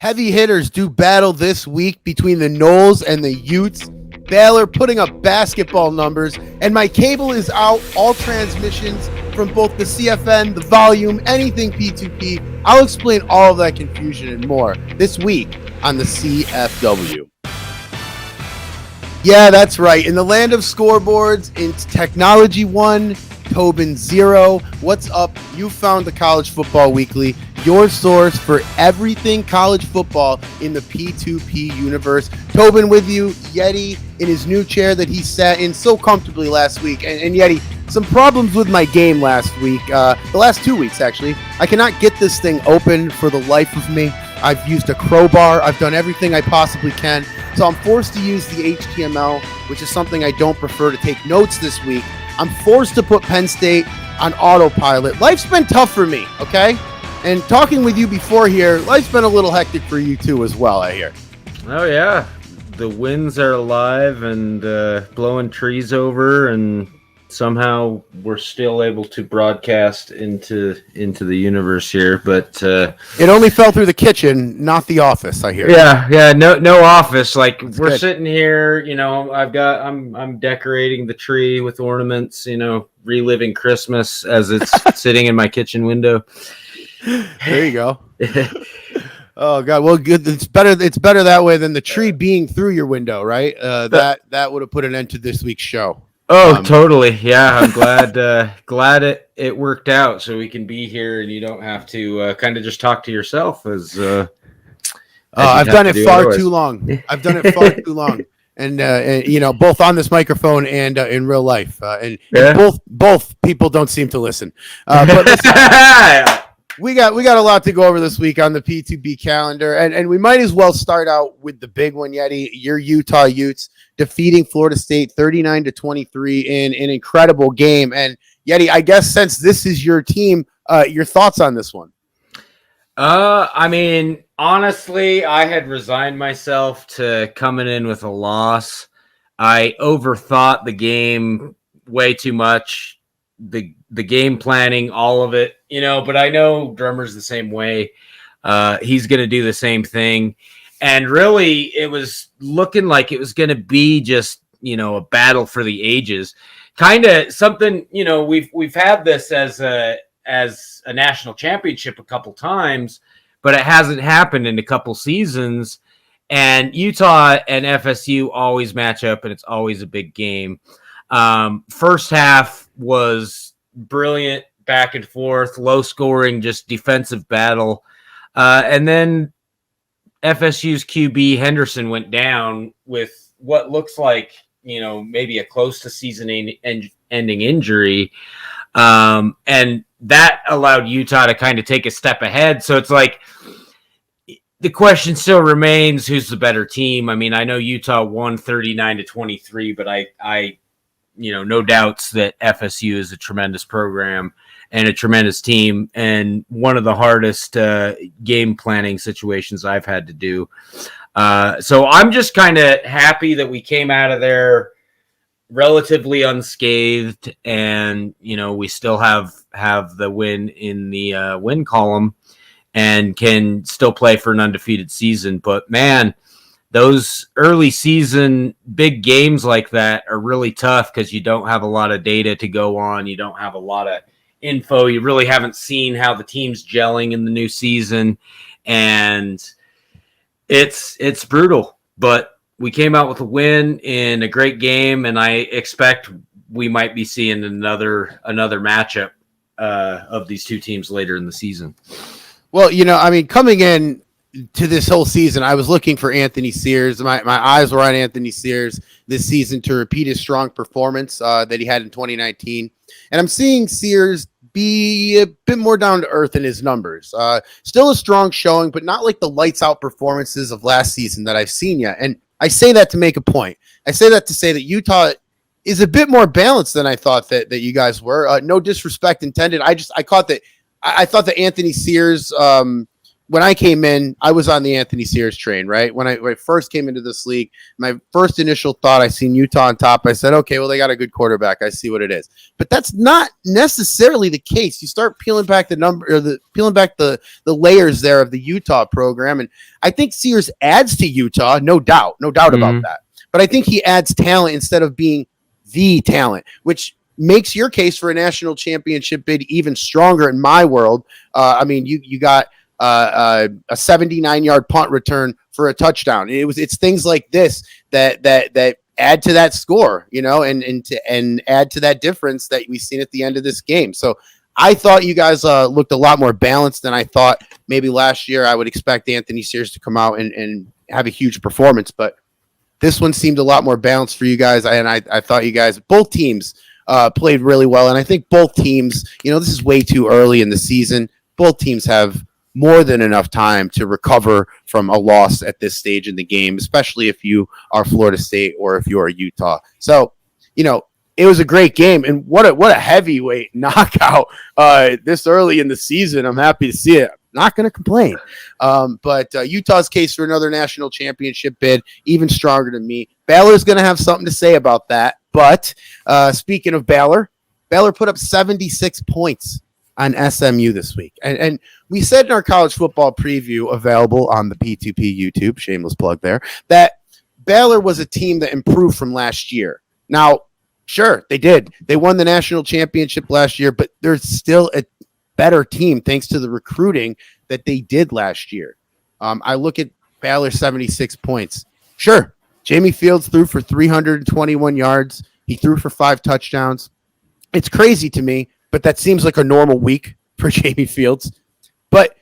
Heavy hitters do battle this week between the Knowles and the Utes. Baylor putting up basketball numbers, and my cable is out. All transmissions from both the CFN, the volume, anything P2P. I'll explain all of that confusion and more this week on the CFW. Yeah, that's right. In the land of scoreboards, it's Technology 1, Tobin 0. What's up? You found the College Football Weekly, your source for everything college football in the P2P universe. Tobin with you, Yeti in his new chair that he sat in so comfortably last week. And Yeti, some problems with my game last week, the last 2 weeks actually. I cannot get this thing open for the life of me. I've used a crowbar. I've done everything I possibly can. So I'm forced to use the HTML, which is something I don't prefer, to take notes this week. I'm forced to put Penn State on autopilot. Life's been tough for me, okay? And talking with you before here, life's been a little hectic for you too as well, I hear. Oh, yeah. The winds are alive and blowing trees over, and somehow we're still able to broadcast into the universe here. But it only fell through the kitchen, not the office, I hear. Yeah, no office. Like, that's we're good. Sitting here, I'm decorating the tree with ornaments, reliving Christmas as it's sitting in my kitchen window. There you go. Oh God! Well, good. It's better that way than the tree being through your window, right? That would have put an end to this week's show. Oh, totally. Yeah, I'm glad it worked out, so we can be here and you don't have to kind of just talk to yourself as I've done it far too long. I've done it far too long. And both on this microphone and in real life. And both people don't seem to listen. But listen, we got a lot to go over this week on the P2P calendar, and we might as well start out with the big one, Yeti. Your Utah Utes defeating Florida State 39-23 in an incredible game. And Yeti, I guess since this is your team, your thoughts on this one? I mean, honestly, I had resigned myself to coming in with a loss. I overthought the game way too much. The game planning, all of it, but I know Drummer's the same way. He's going to do the same thing. And really, it was looking like it was going to be just, a battle for the ages. Kind of something, we've had this as a national championship a couple times, but it hasn't happened in a couple seasons. And Utah and FSU always match up, and it's always a big game. First half was brilliant, back and forth, low scoring, just defensive battle. And then FSU's QB Henderson went down with what looks like, maybe a close to season ending injury. And that allowed Utah to kind of take a step ahead. So it's like, the question still remains, who's the better team? I mean, I know Utah won 39-23, but I no doubts that FSU is a tremendous program and a tremendous team, and one of the hardest game planning situations I've had to do. So I'm just kind of happy that we came out of there relatively unscathed, and we still have the win in the win column and can still play for an undefeated season. But man, those early season big games like that are really tough because you don't have a lot of data to go on. You don't have a lot of info. You really haven't seen how the team's gelling in the new season. And it's brutal. But we came out with a win in a great game, and I expect we might be seeing another matchup of these two teams later in the season. Well, coming in to this whole season, I was looking for Anthony Sears. My eyes were on Anthony Sears this season to repeat his strong performance that he had in 2019. And I'm seeing Sears be a bit more down to earth in his numbers. Still a strong showing, but not like the lights out performances of last season that I've seen yet. And I say that to make a point. I say that to say that Utah is a bit more balanced than I thought that you guys were. No disrespect intended. I thought that Anthony Sears when I came in, I was on the Anthony Sears train, right? When I first came into this league, my first initial thought, I seen Utah on top. I said, okay, well, they got a good quarterback. I see what it is. But that's not necessarily the case. You start peeling back the layers there of the Utah program. And I think Sears adds to Utah, no doubt about that. But I think he adds talent instead of being the talent, which makes your case for a national championship bid even stronger in my world. I mean, you got a 79-yard punt return for a touchdown. It's things like this that add to that score, you know, and add to that difference that we've seen at the end of this game. So I thought you guys looked a lot more balanced than I thought. Maybe last year I would expect Anthony Sears to come out and have a huge performance, but this one seemed a lot more balanced for you guys. And I thought you guys, both teams, played really well. And I think both teams, you know, this is way too early in the season. Both teams have more than enough time to recover from a loss at this stage in the game, especially if you are Florida State or if you are Utah. So, you know, it was a great game, and what a heavyweight knockout this early in the season. I'm happy to see it. Not going to complain. But Utah's case for another national championship bid, even stronger to me. Baylor's going to have something to say about that. But speaking of Baylor put up 76 points on SMU this week. And we said in our college football preview, available on the P2P YouTube, shameless plug there, that Baylor was a team that improved from last year. Now, sure, they did. They won the national championship last year, but they're still a better team thanks to the recruiting that they did last year. I look at Baylor 76 points. Sure, Jamie Fields threw for 321 yards. He threw for 5 touchdowns. It's crazy to me, but that seems like a normal week for Jamie Fields. But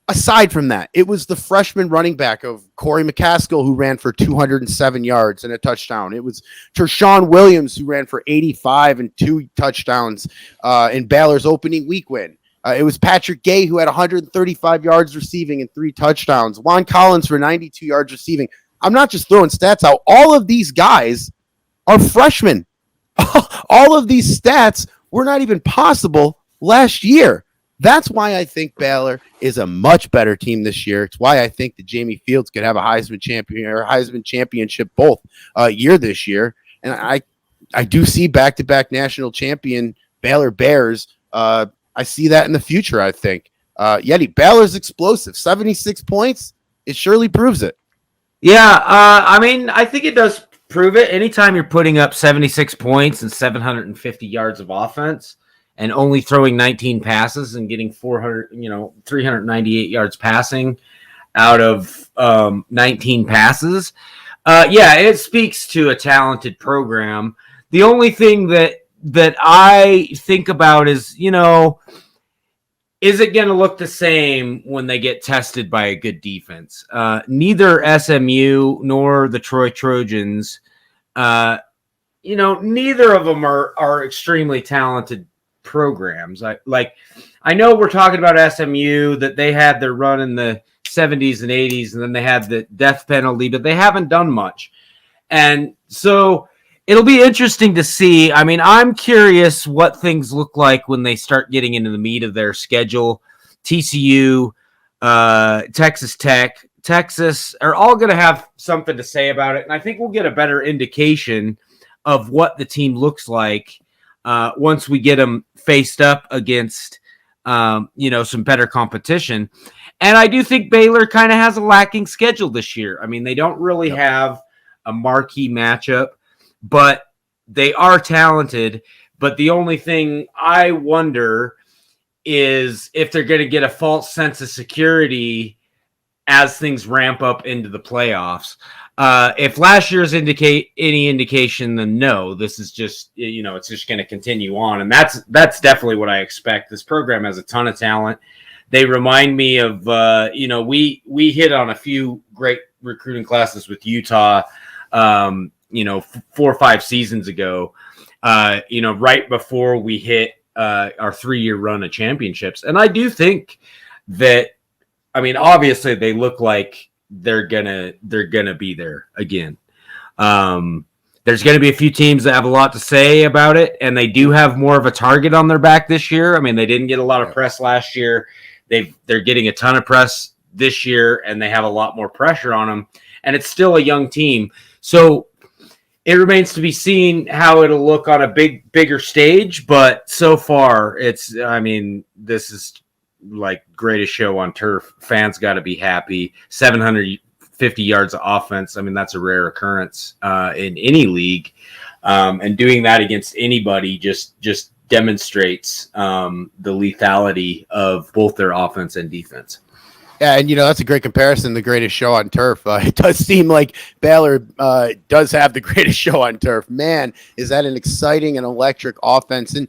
aside from that, it was the freshman running back of Corey McCaskill who ran for 207 yards and a touchdown. It was Tershawn Williams who ran for 85 and 2 touchdowns in Baylor's opening week win. It was Patrick Gay who had 135 yards receiving and 3 touchdowns. Juan Collins for 92 yards receiving. I'm not just throwing stats out. All of these guys are freshmen. All of these stats were not even possible last year. That's why I think Baylor is a much better team this year. It's why I think that Jamie Fields could have a Heisman champion or Heisman championship both year this year. And I do see back-to-back national champion Baylor Bears. I see that in the future, I think. Yeti, Baylor's explosive. 76 points, it surely proves it. Yeah, I mean, I think it does prove it. Anytime you're putting up 76 points and 750 yards of offense and only throwing 19 passes and getting 398 yards passing out of 19 passes, yeah, it speaks to a talented program. The only thing that I think about is, you know, is it going to look the same when they get tested by a good defense? Neither SMU nor the Troy Trojans, you know, neither of them are extremely talented programs. I know we're talking about SMU, that they had their run in the 70s and 80s, and then they had the death penalty, but they haven't done much. And so it'll be interesting to see. I mean, I'm curious what things look like when they start getting into the meat of their schedule. TCU, Texas Tech, Texas are all going to have something to say about it. And I think we'll get a better indication of what the team looks like once we get them faced up against, you know, some better competition. And I do think Baylor kind of has a lacking schedule this year. I mean, they don't really have a marquee matchup, but they are talented. But the only thing I wonder is if they're going to get a false sense of security as things ramp up into the playoffs. If last year's any indication, then no, this is just, you know, it's just going to continue on. And that's definitely what I expect. This program has a ton of talent. They remind me of, you know, we hit on a few great recruiting classes with Utah, you know, 4 or 5 seasons ago, you know, right before we hit our 3-year run of championships. And I do think that, I mean, obviously they look like they're gonna be there again. There's going to be a few teams that have a lot to say about it, and they do have more of a target on their back this year. I mean, they didn't get a lot of press last year. They're getting a ton of press this year, and they have a lot more pressure on them, and it's still a young team. So it remains to be seen how it'll look on a bigger stage, but so far this is like greatest show on turf. Fans got to be happy. 750 yards of offense. I mean, that's a rare occurrence in any league. And doing that against anybody just demonstrates the lethality of both their offense and defense. Yeah, and that's a great comparison. The greatest show on turf. It does seem like Baylor does have the greatest show on turf. Man, is that an exciting and electric offense? And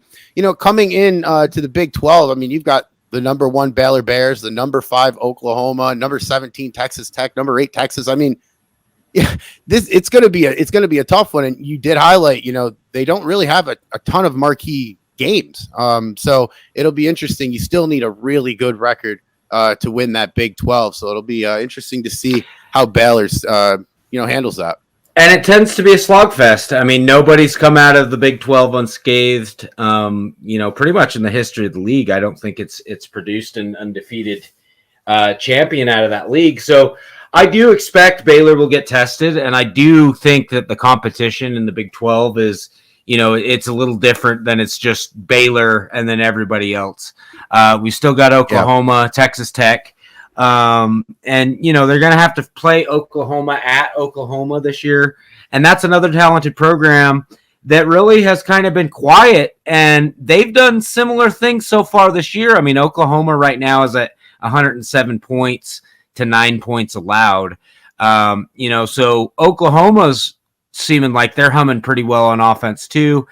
coming in to the Big 12, I mean, you've got the number 1 Baylor Bears, the number 5 Oklahoma, number 17 Texas Tech, number 8 Texas. I mean, yeah, it's going to be a tough one. And you did highlight, they don't really have a ton of marquee games. So it'll be interesting. You still need a really good record to win that Big 12. So it'll be interesting to see how Baylor's, handles that. And it tends to be a slogfest. I mean, nobody's come out of the Big 12 unscathed. Pretty much in the history of the league, I don't think it's produced an undefeated champion out of that league. So I do expect Baylor will get tested, and I do think that the competition in the Big 12 is, it's a little different than it's just Baylor and then everybody else. We still got Oklahoma, Texas Tech, and they're going to have to play Oklahoma at Oklahoma this year, and that's another talented program that really has kind of been quiet, and they've done similar things so far this year. I mean, Oklahoma right now is at 107 points to 9 points allowed. So Oklahoma's seeming like they're humming pretty well on offense too.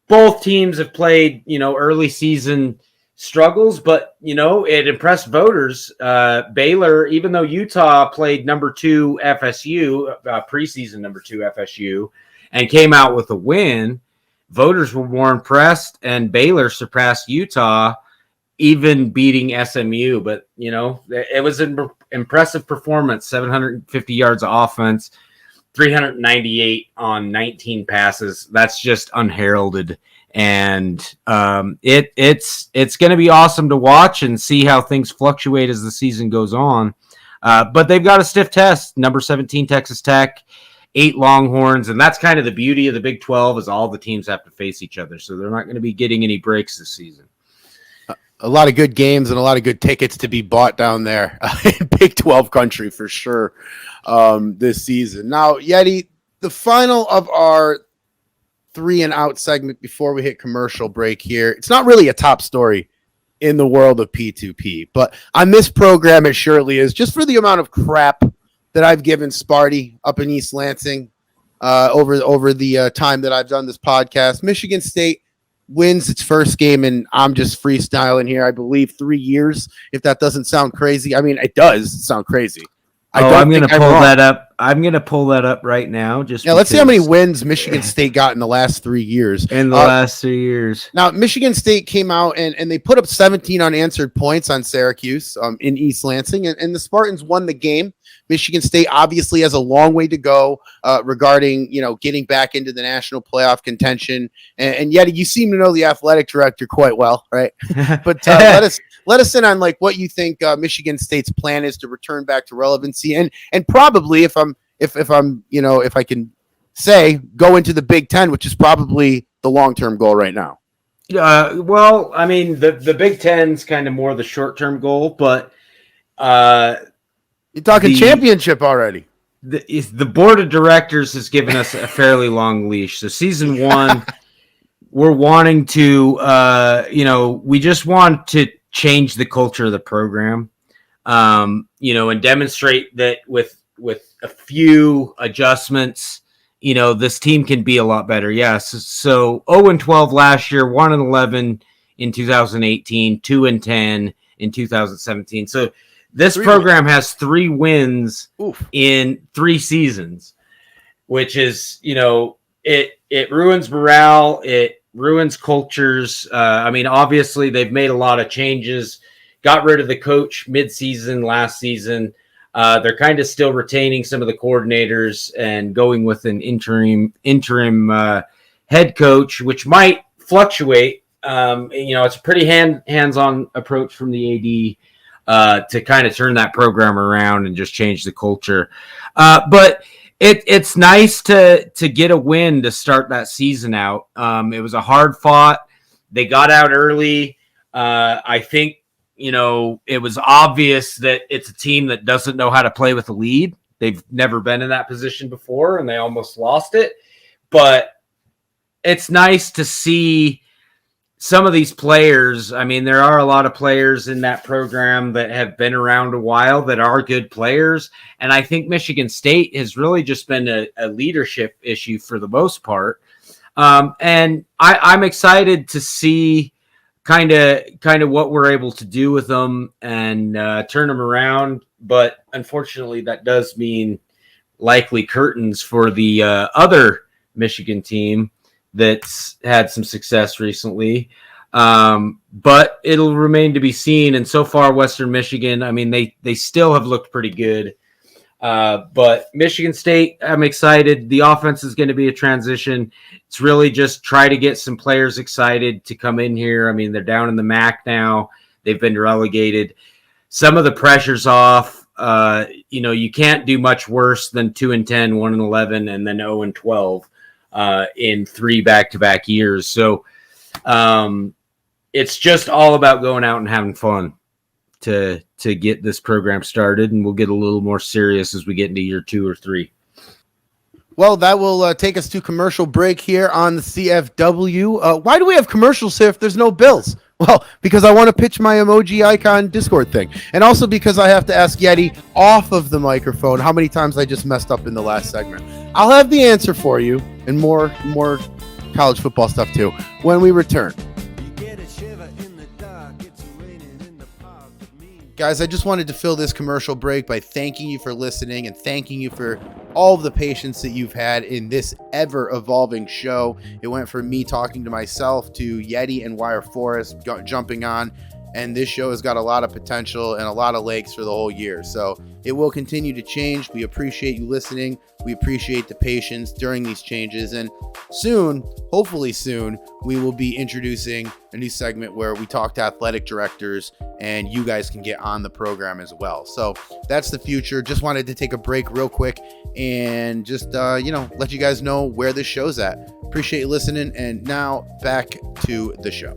Both teams have played, early season struggles, but it impressed voters. Baylor, even though Utah played number 2 FSU, preseason number 2 FSU, and came out with a win, voters were more impressed, and Baylor surpassed Utah, even beating SMU. But it was an impressive performance. 750 yards of offense, 398 on 19 passes. That's just unheralded, and it's going to be awesome to watch and see how things fluctuate as the season goes on. But they've got a stiff test. Number 17 Texas Tech, 8 Longhorns, and that's kind of the beauty of the Big 12 is all the teams have to face each other, so they're not going to be getting any breaks this season. A lot of good games and a lot of good tickets to be bought down there in Big 12 country for sure this season. Now, Yeti, the final of our 3 and out segment before we hit commercial break here. It's not really a top story in the world of P2P, but on this program, it surely is, just for the amount of crap that I've given Sparty up in East Lansing over the time that I've done this podcast. Michigan State wins its first game, and I'm just freestyling here, I believe 3 years, if that doesn't sound crazy. I mean, it does sound crazy. I'm going to pull that up. I'm going to pull that up right now. Let's see how many wins Michigan State got in the last 3 years. Last 3 years. Now, Michigan State came out and they put up 17 unanswered points on Syracuse in East Lansing, and the Spartans won the game. Michigan State obviously has a long way to go regarding, getting back into the national playoff contention. And yet you seem to know the athletic director quite well, right? But let us in on what you think Michigan State's plan is to return back to relevancy, and probably if I can say, go into the Big Ten, which is probably the long-term goal right now. Well, I mean, the Big Ten's kind of more the short-term goal, but you're talking championship already. The board of directors has given us a fairly long leash. So season 1, we're wanting to, we just want to change the culture of the program, and demonstrate that with a few adjustments, this team can be a lot better. Yes. So 0-12 last year, 1-11 in 2018, 2-10 in 2017. So this program has 3 wins in 3 seasons, which is, it ruins morale. It ruins cultures. Obviously they've made a lot of changes, got rid of the coach mid-season last season. They're kind of still retaining some of the coordinators and going with an interim head coach, which might fluctuate. It's a pretty hands-on approach from the AD. to kind of turn that program around and just change the culture. But it's nice to get a win to start that season out. It was a hard fought. They got out early. I think, it was obvious that it's a team that doesn't know how to play with a lead. They've never been in that position before, and they almost lost it. But it's nice to see some of these players. I mean, there are a lot of players in that program that have been around a while that are good players. And I think Michigan State has really just been a leadership issue for the most part. And I'm excited to see kind of what we're able to do with them and turn them around. But unfortunately, that does mean likely curtains for the other Michigan team that's had some success recently. But it'll remain to be seen. And so far, Western Michigan, I mean, they still have looked pretty good. But Michigan State, I'm excited. The offense is going to be a transition. It's really just try to get some players excited to come in here. I mean, they're down in the MAC now. They've been relegated. Some of the pressure's off. You can't do much worse than 2-10, 1-11, and then 0-12 in 3 back-to-back years. So it's just all about going out and having fun to get this program started, and we'll get a little more serious as we get into year 2 or 3. Well, that will take us to commercial break here on the CFW. Why do we have commercials here if there's no bills? Well, because I want to pitch my emoji icon Discord thing. And also because I have to ask Yeti off of the microphone how many times I just messed up in the last segment. I'll have the answer for you and more college football stuff too when we return. Guys, I just wanted to fill this commercial break by thanking you for listening and thanking you for all of the patience that you've had in this ever-evolving show. It went from me talking to myself to Yeti and Wire Forest jumping on, and this show has got a lot of potential and a lot of legs for the whole year. So it will continue to change. We appreciate you listening. We appreciate the patience during these changes. And soon, hopefully soon, we will be introducing a new segment where we talk to athletic directors and you guys can get on the program as well. So that's the future. Just wanted to take a break real quick and just, let you guys know where this show's at. Appreciate you listening. And now back to the show.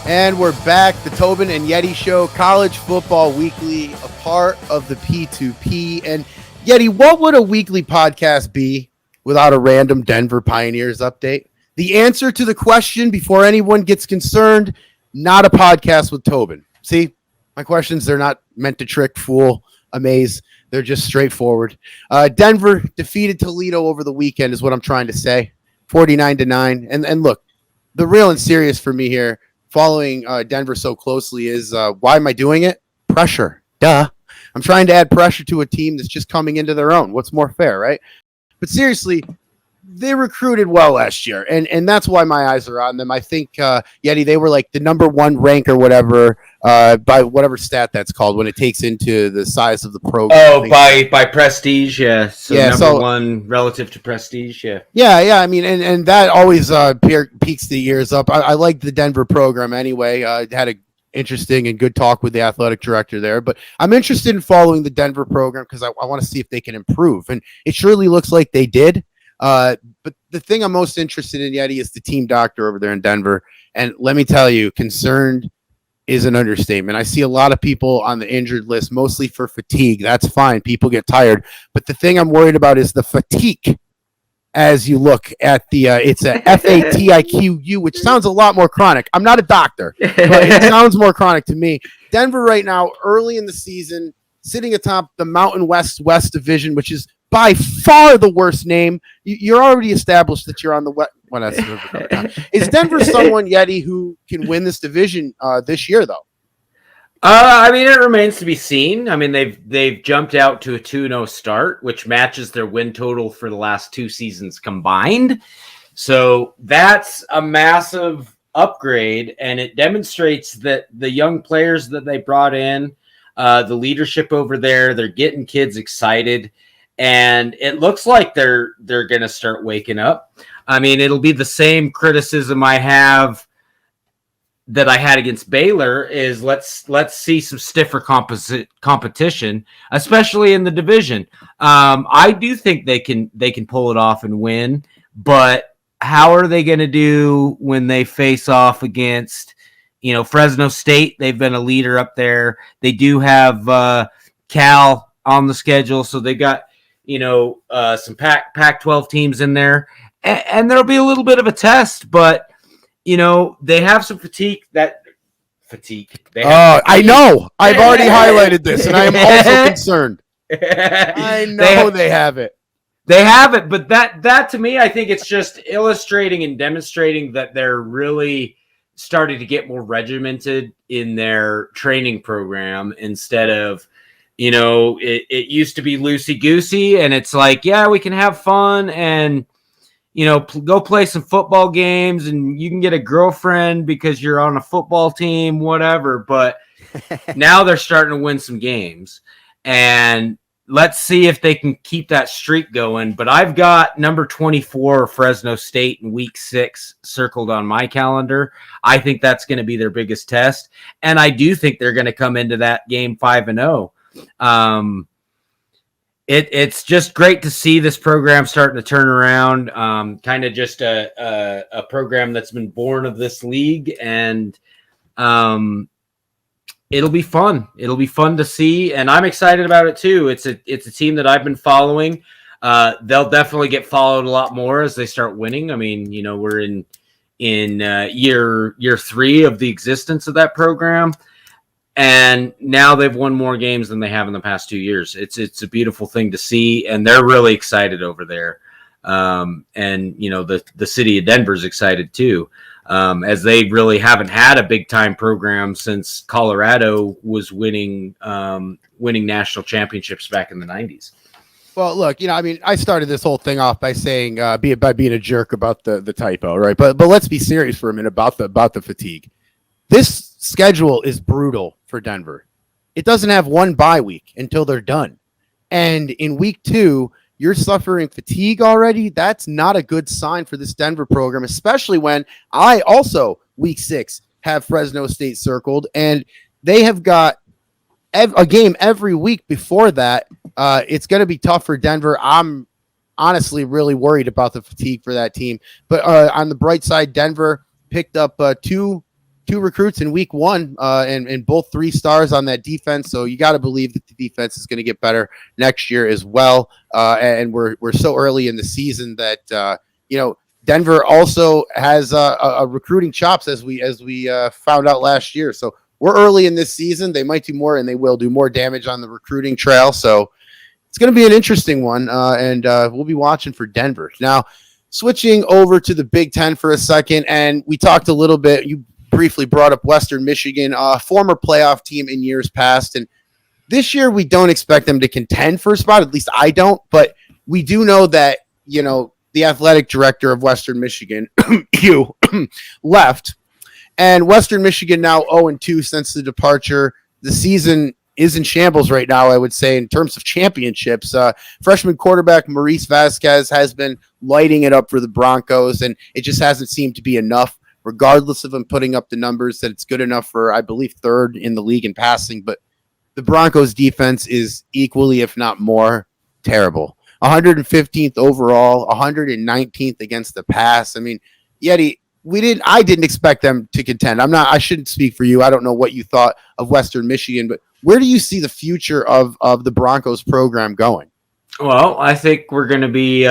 And we're back, the Tobin and Yeti Show, College Football Weekly, a part of the P2P. And Yeti, what would a weekly podcast be without a random Denver Pioneers update? The answer to the question before anyone gets concerned, not a podcast with Tobin. See, my questions, they're not meant to trick, fool, amaze. They're just straightforward. Denver defeated Toledo over the weekend is what I'm trying to say, 49-9. And look, the real and serious for me here, following Denver so closely is why am I doing it? Pressure. Duh. I'm trying to add pressure to a team that's just coming into their own. What's more fair, right? But seriously, they recruited well last year, and that's why my eyes are on them. I think, Yeti, they were like the number 1 rank or whatever, by whatever stat that's called when it takes into the size of the program. Oh, by prestige, yeah. So yeah, number 1 relative to prestige, yeah. Yeah. I mean, and that always peaks the ears up. I like the Denver program anyway. Had a interesting and good talk with the athletic director there, but I'm interested in following the Denver program because I want to see if they can improve, and it surely looks like they did. But the thing I'm most interested in, Yeti, is the team doctor over there in Denver. And let me tell you, concerned is an understatement. I see a lot of people on the injured list, mostly for fatigue. That's fine. People get tired. But the thing I'm worried about is the fatigue as you look at the, it's a FATIQU, which sounds a lot more chronic. I'm not a doctor, but it sounds more chronic to me. Denver right now, early in the season, sitting atop the Mountain West Division, which is by far the worst name. You're already established that you're on the wet. Well, is Denver someone, Yeti, who can win this division this year, though? I mean, it remains to be seen. I mean, they've jumped out to a 2-0 start, which matches their win total for the last 2 seasons combined. So that's a massive upgrade, and it demonstrates that the young players that they brought in, the leadership over there, they're getting kids excited. and it looks like they're going to start waking up. I mean, it'll be the same criticism I had against Baylor is let's see some stiffer competition, especially in the division. I do think they can pull it off and win, but how are they going to do when they face off against, Fresno State? They've been a leader up there. They do have Cal on the schedule, so they got some Pac-12 teams in there, and there'll be a little bit of a test, but they have some fatigue. I know. I've already highlighted this, and I am also concerned. I know they have it. They have it, but that to me, I think it's just illustrating and demonstrating that they're really starting to get more regimented in their training program instead of, it used to be loosey-goosey, and it's like, yeah, we can have fun and, go play some football games, and you can get a girlfriend because you're on a football team, whatever. But now they're starting to win some games, and let's see if they can keep that streak going. But I've got number 24, Fresno State, in week 6 circled on my calendar. I think that's going to be their biggest test, and I do think they're going to come into that game 5-0. It's just great to see this program starting to turn around. Kind of just a program that's been born of this league, and it'll be fun. It'll be fun to see, and I'm excited about it too. It's a team that I've been following. They'll definitely get followed a lot more as they start winning. I mean, we're in year 3 of the existence of that program. And now they've won more games than they have in the past 2 years. It's a beautiful thing to see, and they're really excited over there. And the city of Denver's excited too, as they really haven't had a big time program since Colorado was winning national championships back in the 90s. Well, look, I started this whole thing off by saying by being a jerk about the typo, right? But let's be serious for a minute about the fatigue. This schedule is brutal for Denver. It doesn't have one bye week until they're done. And in week 2, you're suffering fatigue already. That's not a good sign for this Denver program, especially when I also, week 6, have Fresno State circled, and they have got a game every week before that. It's going to be tough for Denver. I'm honestly really worried about the fatigue for that team. But on the bright side, Denver picked up two recruits in week 1, and both 3 stars on that defense. So you got to believe that the defense is going to get better next year as well. And we're so early in the season that Denver also has a recruiting chops as we found out last year. So we're early in this season. They might do more, and they will do more damage on the recruiting trail. So it's going to be an interesting one, and we'll be watching for Denver. Now, switching over to the Big Ten for a second, and we talked a little bit. You briefly brought up Western Michigan, a former playoff team in years past. And this year we don't expect them to contend for a spot. At least I don't, but we do know that, the athletic director of Western Michigan, left, and Western Michigan now 0-2 since the departure. The season is in shambles right now, I would say, in terms of championships. Freshman quarterback Maurice Vasquez has been lighting it up for the Broncos, and it just hasn't seemed to be enough, regardless of him putting up the numbers, that it's good enough for, I believe, 3rd in the league in passing. But the Broncos defense is equally, if not more, terrible. 115th overall, 119th against the pass. I mean, Yeti, I didn't expect them to contend. I shouldn't speak for you. I don't know what you thought of Western Michigan, but where do you see the future of the Broncos program going? Well, I think we're going to be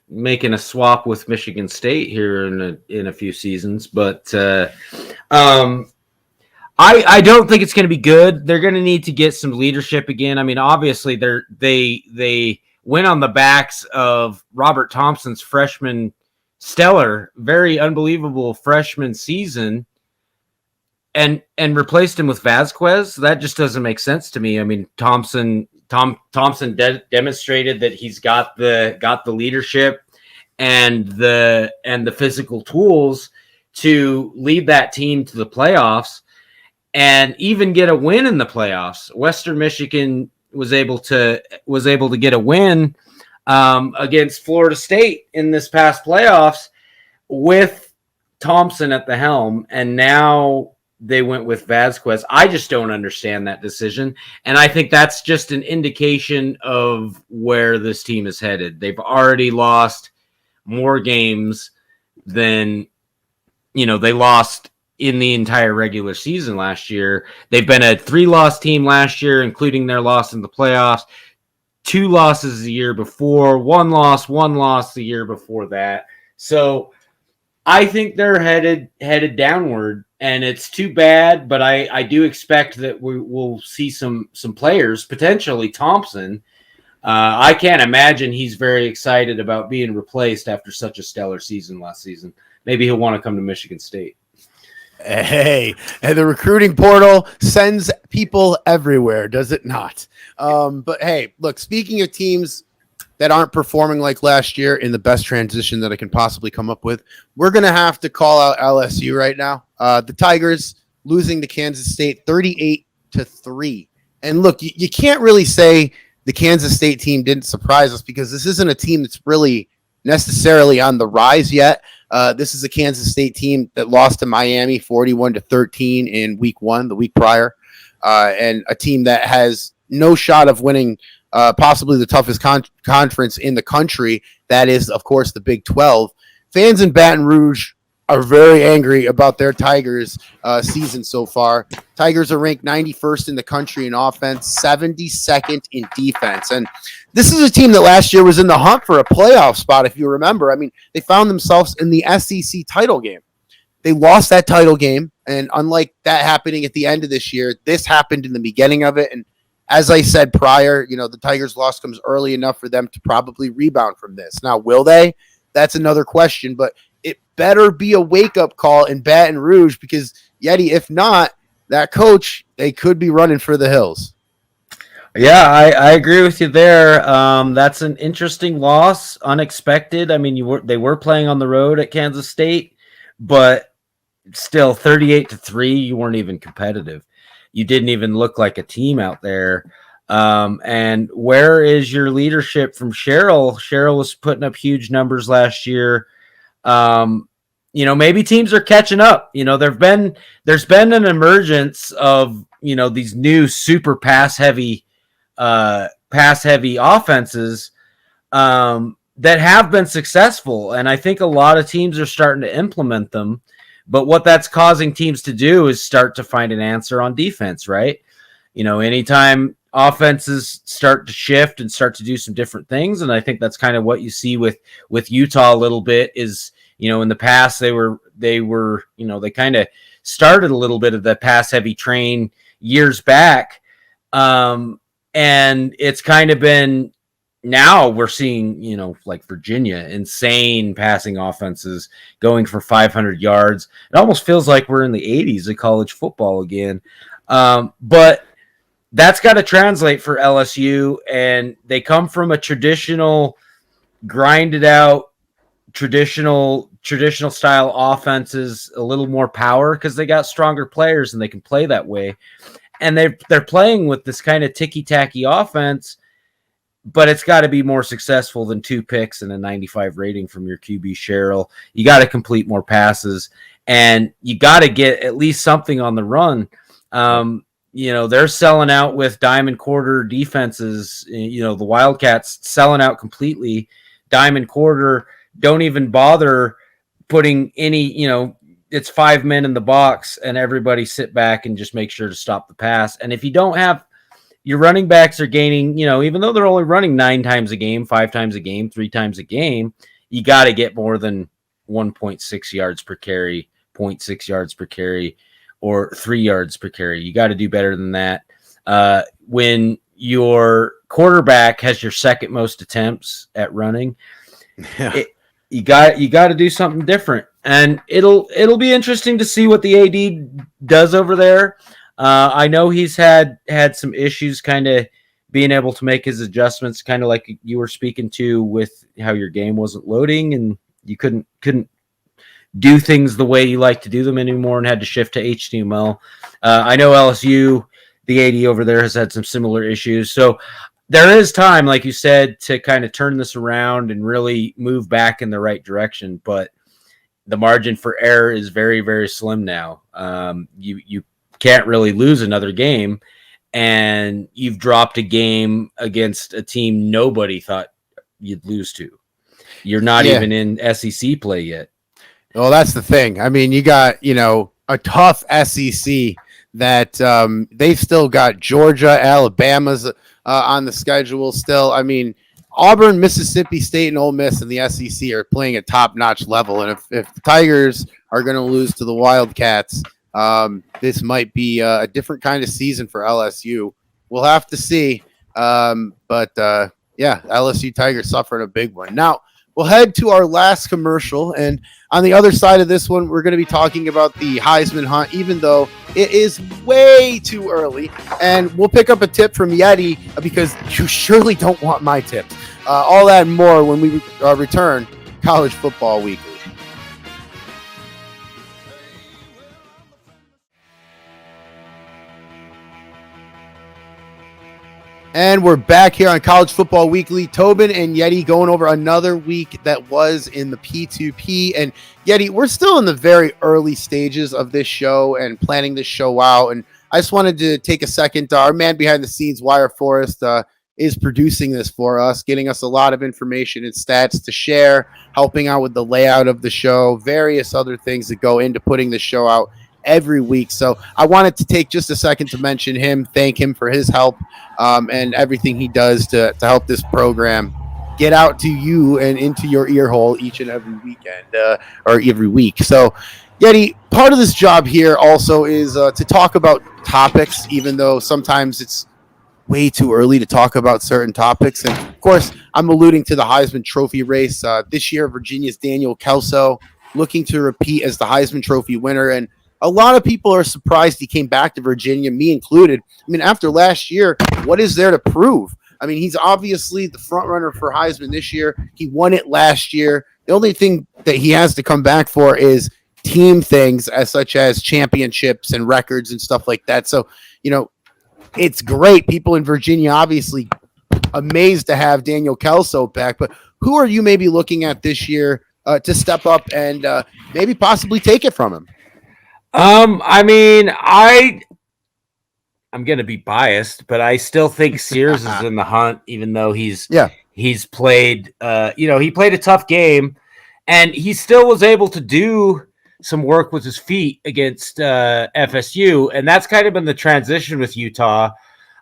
making a swap with Michigan State here in a few seasons, but I don't think it's going to be good. They're going to need to get some leadership again. I mean, obviously they went on the backs of Robert Thompson's very unbelievable freshman season, and replaced him with Vasquez. That just doesn't make sense to me. I mean, Thompson demonstrated that he's got the leadership and the physical tools to lead that team to the playoffs and even get a win in the playoffs. Western Michigan was able to get a win against Florida State in this past playoffs with Thompson at the helm, and now they went with Vasquez. I just don't understand that decision, and I think that's just an indication of where this team is headed. They've already lost more games than they lost in the entire regular season last year. They've been a 3-loss team last year, including their loss in the playoffs. 2 losses the year before, 1 loss the year before that. So I think they're headed downward, and it's too bad, but I do expect that we will see some players, potentially Thompson. I can't imagine he's very excited about being replaced after such a stellar season last season. Maybe he'll want to come to Michigan State. Hey, and the recruiting portal sends people everywhere, does it not? But hey, look, speaking of teams that aren't performing like last year, in the best transition that I can possibly come up with, we're going to have to call out LSU right now. The Tigers losing to Kansas State 38-3. And look, you can't really say the Kansas State team didn't surprise us, because this isn't a team that's really necessarily on the rise yet. This is a Kansas State team that lost to Miami 41-13 in week 1, the week prior, and a team that has no shot of winning possibly the toughest conference in the country. That is, of course, the Big 12. Fans in Baton Rouge are very angry about their Tigers season so far. Tigers are ranked 91st in the country in offense, 72nd in defense. And this is a team that last year was in the hunt for a playoff spot, if you remember. I mean, they found themselves in the SEC title game. They lost that title game, and unlike that happening at the end of this year, this happened in the beginning of it. And as I said prior, the Tigers' loss comes early enough for them to probably rebound from this. Now, will they? That's another question, but it better be a wake-up call in Baton Rouge, because Yeti, if not, that coach, they could be running for the hills. Yeah, I agree with you there. That's an interesting loss, unexpected. I mean, they were playing on the road at Kansas State, but still 38-3, you weren't even competitive. You didn't even look like a team out there. And where is your leadership from Cheryl? Cheryl was putting up huge numbers last year. Maybe teams are catching up. There's been an emergence of, these new super pass heavy offenses that have been successful. And I think a lot of teams are starting to implement them. But what that's causing teams to do is start to find an answer on defense, right? Anytime offenses start to shift and start to do some different things, and I think that's kind of what you see with Utah a little bit is, in the past they kind of started a little bit of the pass heavy train years back, and it's kind of been, now we're seeing, like Virginia, insane passing offenses going for 500 yards. It almost feels like we're in the 80s of college football again. But that's got to translate for LSU, and they come from a traditional, grinded out, traditional style offenses, a little more power because they got stronger players and they can play that way. And they're playing with this kind of ticky-tacky offense, but it's got to be more successful than 2 picks and a 95 rating from your QB Cheryl. You got to complete more passes, and you got to get at least something on the run. They're selling out with diamond quarter defenses. The Wildcats selling out completely. Diamond quarter, don't even bother putting any, it's 5 men in the box and everybody sit back and just make sure to stop the pass. And if you don't have, your running backs are gaining, even though they're only running 9 times a game, 5 times a game, 3 times a game, you got to get more than 1.6 yards per carry, 0.6 yards per carry, or 3 yards per carry. You got to do better than that. When your quarterback has your second most attempts at running, you got to do something different. And it'll be interesting to see what the AD does over there. I know he's had some issues kind of being able to make his adjustments, kind of like you were speaking to with how your game wasn't loading and you couldn't do things the way you like to do them anymore and had to shift to HTML. I know LSU the 80 over there has had some similar issues. So there is time, like you said, to kind of turn this around and really move back in the right direction. But the margin for error is very, very slim now. You can't really lose another game, and you've dropped a game against a team nobody thought you'd lose to. You're not even in SEC play yet. Well, that's the thing. I mean, you got, a tough SEC that they've still got Georgia, Alabama's on the schedule still. I mean, Auburn, Mississippi State, and Ole Miss in the SEC are playing at top-notch level. And if the Tigers are going to lose to the Wildcats, this might be a different kind of season for LSU. We'll have to see. But LSU Tigers suffering a big one. Now, we'll head to our last commercial. And on the other side of this one, we're going to be talking about the Heisman hunt, even though it is way too early. And we'll pick up a tip from Yeti because you surely don't want my tips. All that and more when we return College Football Weekly. And we're back here on College Football Weekly. Tobin and Yeti going over another week that was in the P2P. And Yeti, we're still in the very early stages of this show and planning this show out. And I just wanted to take a second. Our man behind the scenes, Wire Forest, is producing this for us, getting us a lot of information and stats to share, helping out with the layout of the show, various other things that go into putting the show out every week. So I wanted to take just a second to mention him, thank him for his help and everything he does to help this program get out to you and into your ear hole each and every weekend or every week. So Yeti, part of this job here also is to talk about topics, even though sometimes it's way too early to talk about certain topics. And of course, I'm alluding to the Heisman Trophy race. This year, Virginia's Daniel Kelso looking to repeat as the Heisman Trophy winner. And a lot of people are surprised he came back to Virginia, me included. I mean, after last year, what is there to prove? I mean, he's obviously the front runner for Heisman this year. He won it last year. The only thing that he has to come back for is team things, such as championships and records and stuff like that. So, it's great. People in Virginia obviously amazed to have Daniel Kelso back. But who are you maybe looking at this year to step up and maybe possibly take it from him? I mean, I'm going to be biased, but I still think Sears is in the hunt, even though he's played, he played a tough game, and he still was able to do some work with his feet against FSU, and that's kind of been the transition with Utah.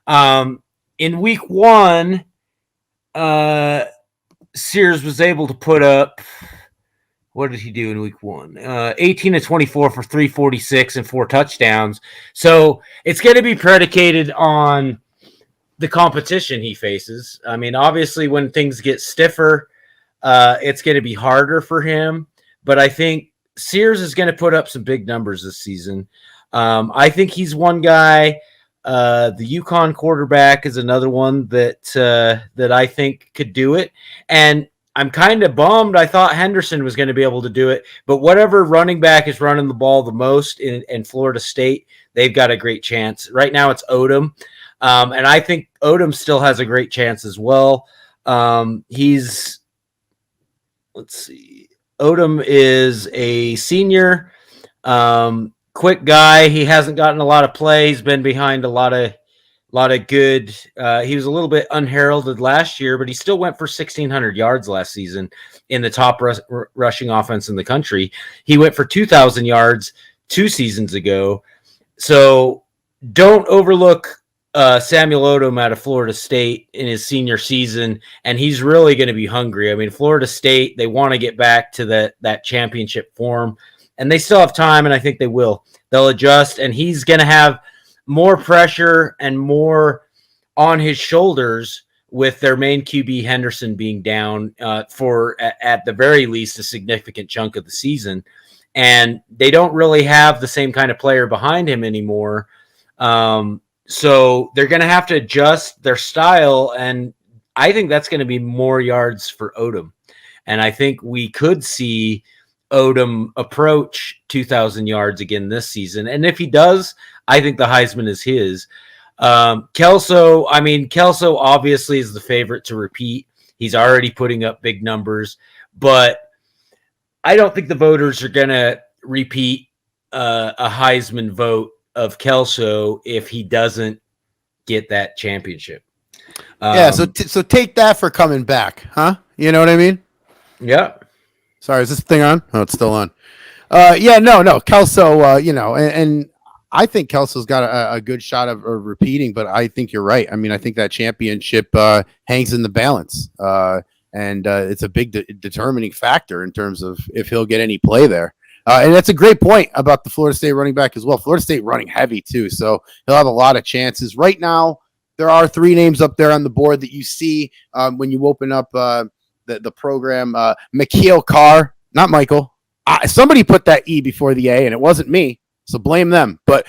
In week one, Sears was able to put up, what did he do in week one? 18 of 24 for 346 and 4 touchdowns. So it's going to be predicated on the competition he faces. I mean, obviously, when things get stiffer, it's going to be harder for him. But I think Sears is going to put up some big numbers this season. I think he's one guy. The UConn quarterback is another one that I think could do it. And I'm kind of bummed. I thought Henderson was going to be able to do it, but whatever running back is running the ball the most in Florida State, they've got a great chance. Right now it's Odom. And I think Odom still has a great chance as well. Odom is a senior, quick guy. He hasn't gotten a lot of play. He's been behind a lot of good. He was a little bit unheralded last year, but he still went for 1,600 yards last season in the top rushing offense in the country. He went for 2,000 yards 2 seasons ago. So don't overlook Samuel Odom out of Florida State in his senior season, and he's really going to be hungry. I mean, Florida State, they want to get back to that championship form, and they still have time, and I think they will. They'll adjust, and he's going to have more pressure and more on his shoulders with their main QB Henderson being down for, at the very least, a significant chunk of the season. And they don't really have the same kind of player behind him anymore. So they're going to have to adjust their style. And I think that's going to be more yards for Odom. And I think we could see Odom approach 2,000 yards again this season. And if he does, I think the Heisman is his. Kelso obviously is the favorite to repeat. He's already putting up big numbers, but I don't think the voters are going to repeat a Heisman vote of Kelso if he doesn't get that championship. Yeah, so take that for coming back, huh? You know what I mean? Yeah. Sorry, is this thing on? Oh, it's still on. No, Kelso, and I think Kelso's got a good shot of repeating, but I think you're right. I mean, I think that championship hangs in the balance, and it's a big determining factor in terms of if he'll get any play there. And that's a great point about the Florida State running back as well. Florida State running heavy too, so he'll have a lot of chances. Right now, there are 3 names up there on the board that you see when you open up the program. Mikael Carr, not Michael. Somebody put that E before the A, and it wasn't me, so blame them. But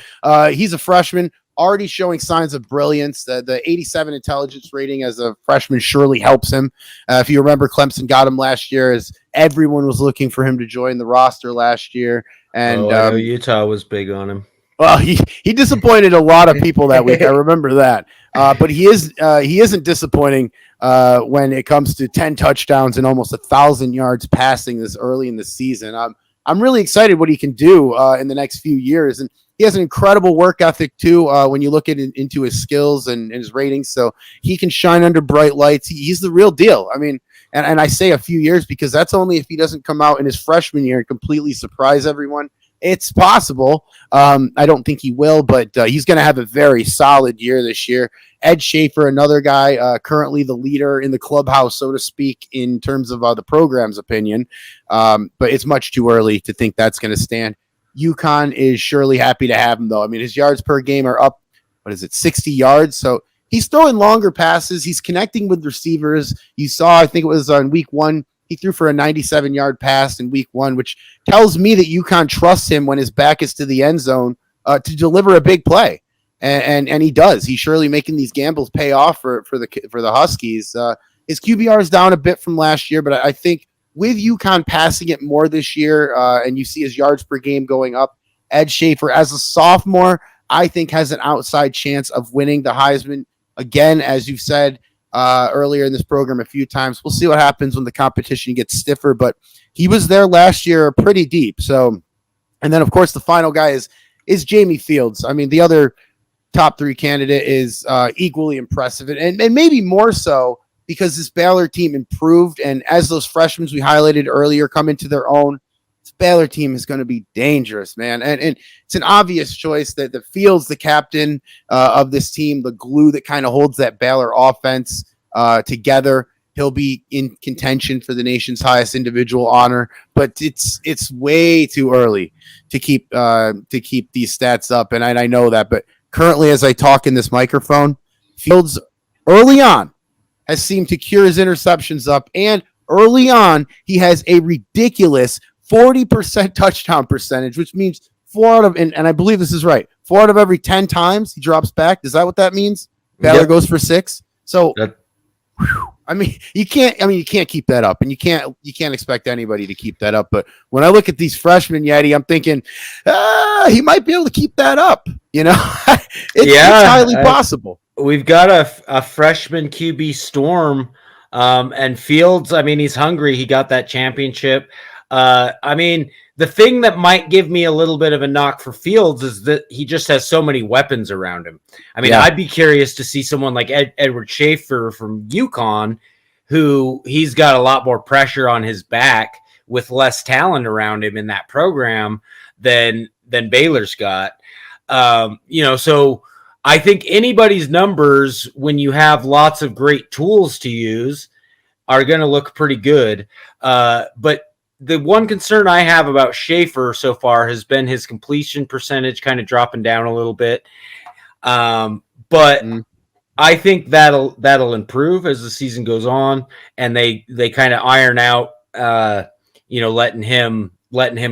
he's a freshman, already showing signs of brilliance. The 87 intelligence rating as a freshman surely helps him. If you remember, Clemson got him last year as everyone was looking for him to join the roster last year. And I know Utah was big on him. Well, he disappointed a lot of people that week. I remember that. But he isn't disappointing when it comes to 10 touchdowns and almost 1,000 yards passing this early in the season. I'm really excited what he can do in the next few years. And he has an incredible work ethic too when you look into his skills and his ratings. So he can shine under bright lights. He's the real deal. I mean, and I say a few years because that's only if he doesn't come out in his freshman year and completely surprise everyone. It's possible. I don't think he will, but he's going to have a very solid year this year. Ed Schaefer, another guy, currently the leader in the clubhouse, so to speak, in terms of the program's opinion. But it's much too early to think that's going to stand. UConn is surely happy to have him, though. I mean, his yards per game are up, 60 yards? So he's throwing longer passes. He's connecting with receivers. You saw, I think it was on week 1, he threw for a 97-yard pass in week 1, which tells me that UConn trusts him when his back is to the end zone to deliver a big play, and he does. He's surely making these gambles pay off for the Huskies. His QBR is down a bit from last year, but I think with UConn passing it more this year, and you see his yards per game going up, Ed Schaefer as a sophomore, I think has an outside chance of winning the Heisman again, as you've said. Earlier in this program a few times. We'll see what happens when the competition gets stiffer, but he was there last year pretty deep. So, and then of course the final guy is Jamie Fields. I mean, the other top 3 candidate is equally impressive and maybe more so because this Baylor team improved. And as those freshmen we highlighted earlier come into their own, this Baylor team is going to be dangerous, man. And it's an obvious choice that the Fields, the captain of this team, the glue that kind of holds that Baylor offense together. He'll be in contention for the nation's highest individual honor, but it's way too early to keep these stats up. And I know that, but currently as I talk in this microphone, Fields early on has seemed to cure his interceptions up, and early on he has a ridiculous 40% touchdown percentage, which means 4 out of, and I believe this is right, 4 out of every 10 times he drops back. Is that what that means? Baylor goes for 6. So, I mean, you can't keep that up, and you can't expect anybody to keep that up. But when I look at these freshmen, Yeti, I'm thinking, he might be able to keep that up. You know, it's highly possible. We've got a freshman QB storm, and Fields. I mean, he's hungry. He got that championship. I mean, the thing that might give me a little bit of a knock for Fields is that he just has so many weapons around him. I mean, I'd be curious to see someone like Edward Schaefer from UConn, who he's got a lot more pressure on his back with less talent around him in that program than Baylor's got. So I think anybody's numbers, when you have lots of great tools to use, are going to look pretty good. But the one concern I have about Schaefer so far has been his completion percentage kind of dropping down a little bit. But I think that'll improve as the season goes on, and they kind of iron out, letting him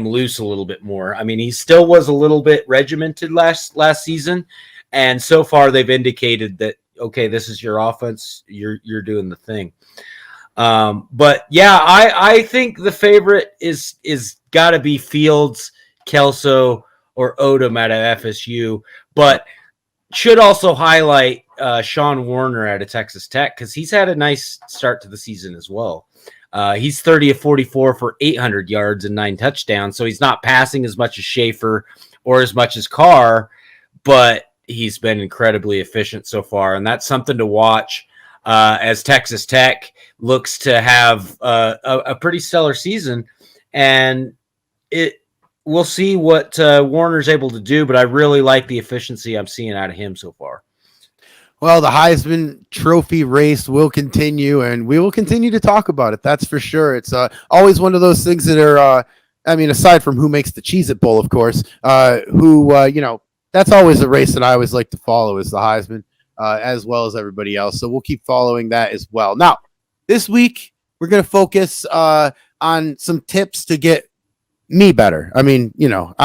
loose a little bit more. I mean, he still was a little bit regimented last season, and so far they've indicated that, okay, this is your offense, you're doing the thing. But yeah, I think the favorite is got to be Fields, Kelso, or Odom out of FSU. But should also highlight Sean Warner out of Texas Tech, because he's had a nice start to the season as well. He's 30 of 44 for 800 yards and 9 touchdowns. So he's not passing as much as Schaefer or as much as Carr, but he's been incredibly efficient so far. And that's something to watch as Texas Tech looks to have a pretty stellar season. And we'll see what Warner's able to do, but I really like the efficiency I'm seeing out of him so far. Well, the Heisman Trophy race will continue, and we will continue to talk about it. That's for sure. It's always one of those things that are, aside from who makes the Cheez-It Bowl, of course, that's always a race that I always like to follow is the Heisman, as well as everybody else. So we'll keep following that as well. Now, this week, we're going to focus on some tips to get me better. I need help.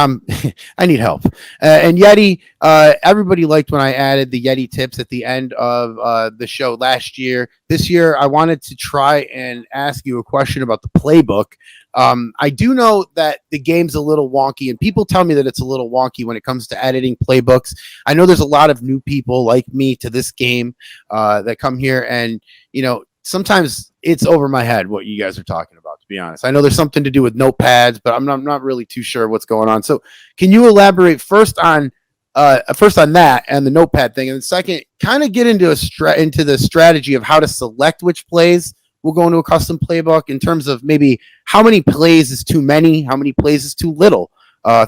And Yeti, everybody liked when I added the Yeti tips at the end of the show last year. This year, I wanted to try and ask you a question about the playbook. I do know that the game's a little wonky, and people tell me that it's a little wonky when it comes to editing playbooks. I know there's a lot of new people like me to this game that come here, and sometimes it's over my head what you guys are talking about, to be honest. I know there's something to do with notepads, but I'm not really too sure what's going on. So can you elaborate first on that and the notepad thing, and then second, kind of get into the strategy of how to select which plays will go into a custom playbook in terms of maybe how many plays is too many, how many plays is too little,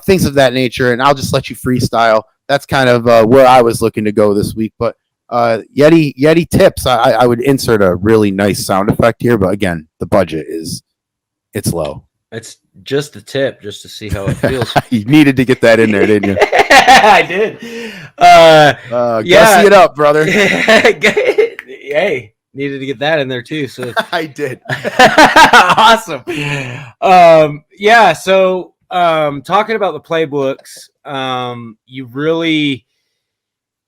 things of that nature. And I'll just let you freestyle. That's kind of where I was looking to go this week. But Yeti tips. I would insert a really nice sound effect here, but again, the budget it's low. It's just a tip, just to see how it feels. You needed to get that in there, didn't you? I did. Gussy it up, brother. Hey, needed to get that in there too. So I did. Awesome. So talking about the playbooks, you really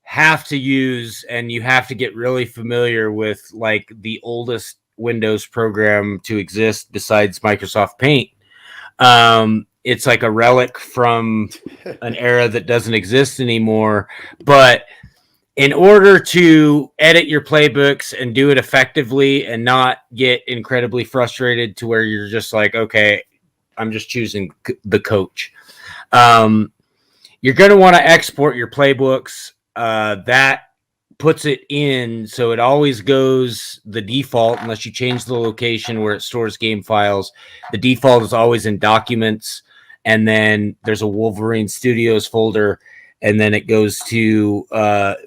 have to use, and you have to get really familiar with like the oldest Windows program to exist besides Microsoft Paint. It's like a relic from an era that doesn't exist anymore. But in order to edit your playbooks and do it effectively and not get incredibly frustrated to where you're just like, okay, I'm just choosing the coach. You're going to want to export your playbooks. That puts it in, so it always goes the default, unless you change the location where it stores game files. The default is always in documents, and then there's a Wolverine Studios folder, and then it goes to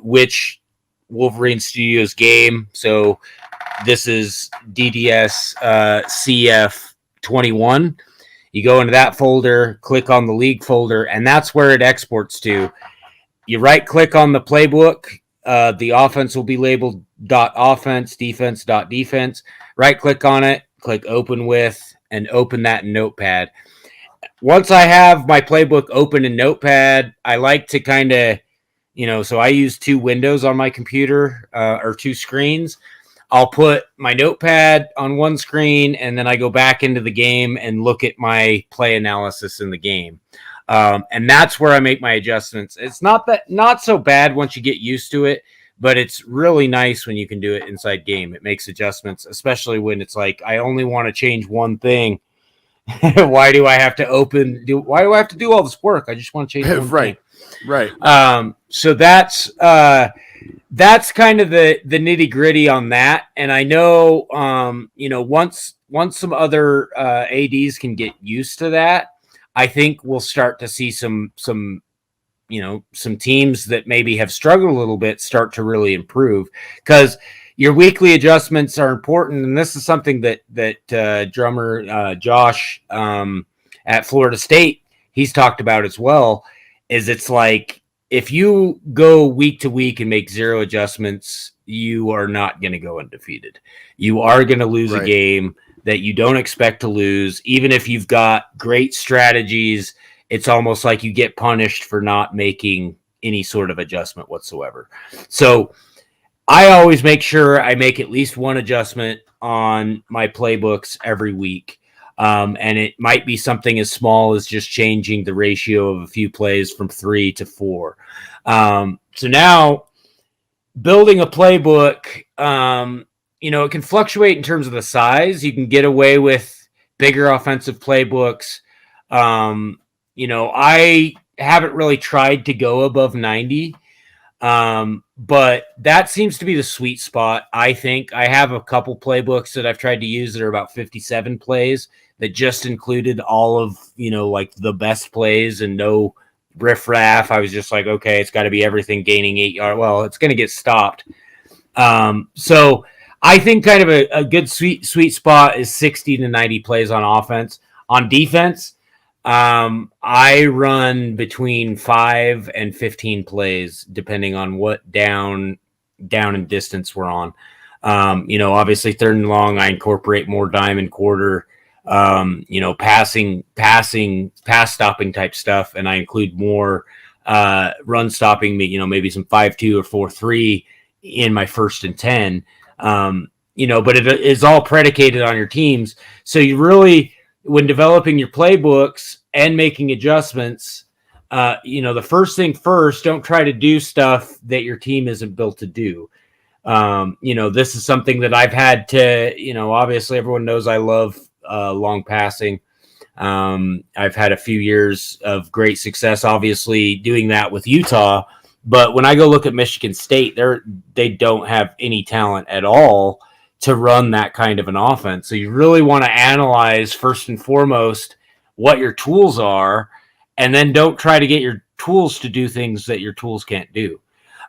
which Wolverine Studios game. So this is DDS CF 21. You go into that folder, click on the league folder, and that's where it exports to. You right-click on the playbook. The offense will be labeled .offense, defense .defense. Right-click on it, click Open With, and open that in Notepad. Once I have my playbook open in Notepad, I like to kind of, so I use 2 windows on my computer, or 2 screens. I'll put my Notepad on one screen, and then I go back into the game and look at my play analysis in the game. And that's where I make my adjustments. It's not so bad once you get used to it, but it's really nice when you can do it inside game. It makes adjustments, especially when it's like, I only want to change one thing. Why do I have to do all this work? I just want to change one thing. Right. So that's kind of the nitty gritty on that. And I know, once some other ADs can get used to that, I think we'll start to see some teams that maybe have struggled a little bit start to really improve, because your weekly adjustments are important. And this is something that drummer Josh at Florida State, he's talked about as well, is it's like, if you go week to week and make 0 adjustments, you are not going to go undefeated. You are going to lose a game that you don't expect to lose. Even if you've got great strategies, it's almost like you get punished for not making any sort of adjustment whatsoever. So I always make sure I make at least one adjustment on my playbooks every week. And it might be something as small as just changing the ratio of a few plays from 3 to 4. So now building a playbook, it can fluctuate in terms of the size. You can get away with bigger offensive playbooks. I haven't really tried to go above 90. But that seems to be the sweet spot. I think I have a couple playbooks that I've tried to use that are about 57 plays that just included all of, like the best plays and no riffraff. I was just like, okay, it's got to be everything gaining 8 yards. Well, it's going to get stopped. So I think kind of a good sweet spot is 60 to 90 plays on offense. On defense, I run between 5 and 15 plays, depending on what down and distance we're on. Obviously 3rd and long, I incorporate more dime and quarter, passing, pass stopping type stuff. And I include more, run stopping, maybe some 5-2 or 4-3 in my 1st and 10. But it is all predicated on your teams. So you really, when developing your playbooks and making adjustments, the first thing first, don't try to do stuff that your team isn't built to do. This is something that I've had to, obviously everyone knows I love long passing. I've had a few years of great success, obviously doing that with Utah. But when I go look at Michigan State, they don't have any talent at all to run that kind of an offense. So you really want to analyze first and foremost what your tools are, and then don't try to get your tools to do things that your tools can't do.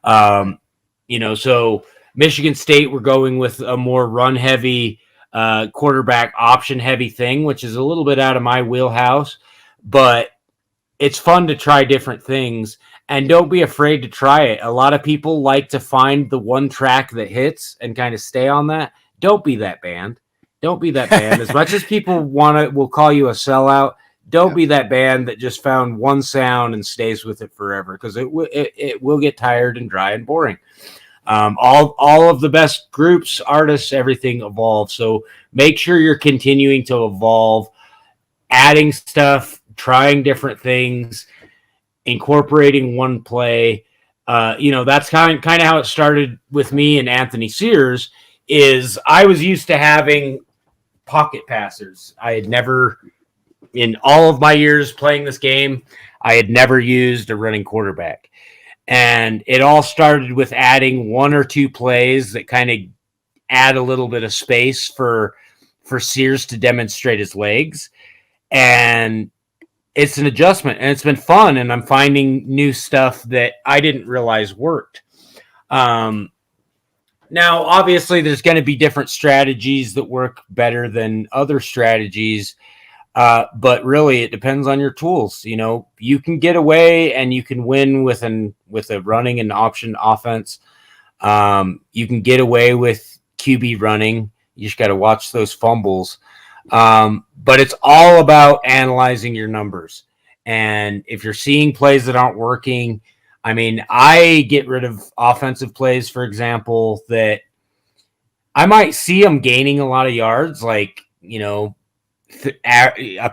So Michigan State, we're going with a more run heavy, quarterback option heavy thing, which is a little bit out of my wheelhouse, but it's fun to try different things. And don't be afraid to try it. A lot of people like to find the one track that hits and kind of stay on that. Don't be that band. Don't be that band. As much as people will call you a sellout, don't be that band that just found one sound and stays with it forever, because it will get tired and dry and boring. All of the best groups, artists, everything evolves. So make sure you're continuing to evolve, adding stuff, trying different things, incorporating one play. That's kind of how it started with me and Anthony Sears. Is I was used to having pocket passers. I had never, in all of my years playing this game, I had never used a running quarterback. And it all started with adding 1 or 2 plays that kind of add a little bit of space for Sears to demonstrate his legs. And it's an adjustment, and it's been fun, and I'm finding new stuff that I didn't realize worked. Now, obviously, there's going to be different strategies that work better than other strategies, but really, it depends on your tools. You can get away and you can win with a running and option offense. You can get away with QB running. You just got to watch those fumbles. But it's all about analyzing your numbers. And if you're seeing plays that aren't working, I get rid of offensive plays, for example, that I might see them gaining a lot of yards, like, a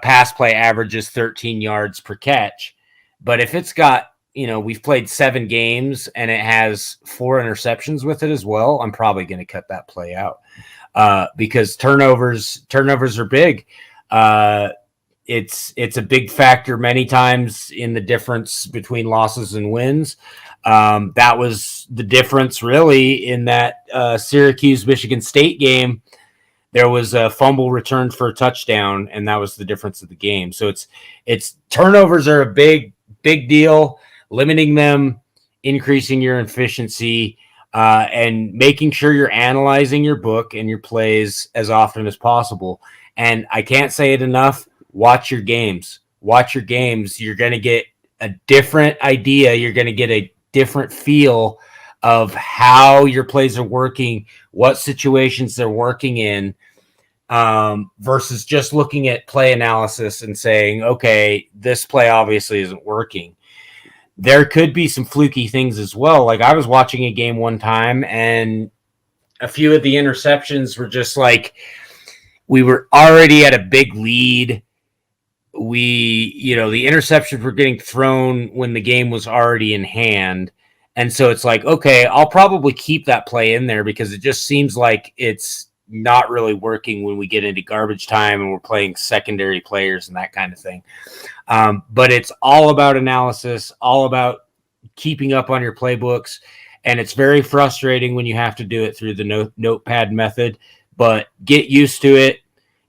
pass play averages 13 yards per catch. But if it's got, we've played 7 games and it has 4 interceptions with it as well, I'm probably going to cut that play out. Because turnovers are big. It's a big factor many times in the difference between losses and wins. That was the difference really in that Syracuse-Michigan State game. There was a fumble returned for a touchdown, and that was the difference of the game. So it's turnovers are a big deal. Limiting them, increasing your efficiency, and making sure you're analyzing your book and your plays as often as possible. And I can't say it enough. Watch your games. You're going to get a different idea. You're going to get a different feel of how your plays are working, what situations they're working in, versus just looking at play analysis and saying, okay, this play obviously isn't working. There could be some fluky things as well. Like I was watching a game one time and a few of the interceptions were just like, we were already at a big lead. The interceptions were getting thrown when the game was already in hand. And so it's like, okay, I'll probably keep that play in there because it just seems like it's not really working when we get into garbage time and we're playing secondary players and that kind of thing. But it's all about analysis, all about keeping up on your playbooks. And it's very frustrating when you have to do it through the notepad method, but get used to it.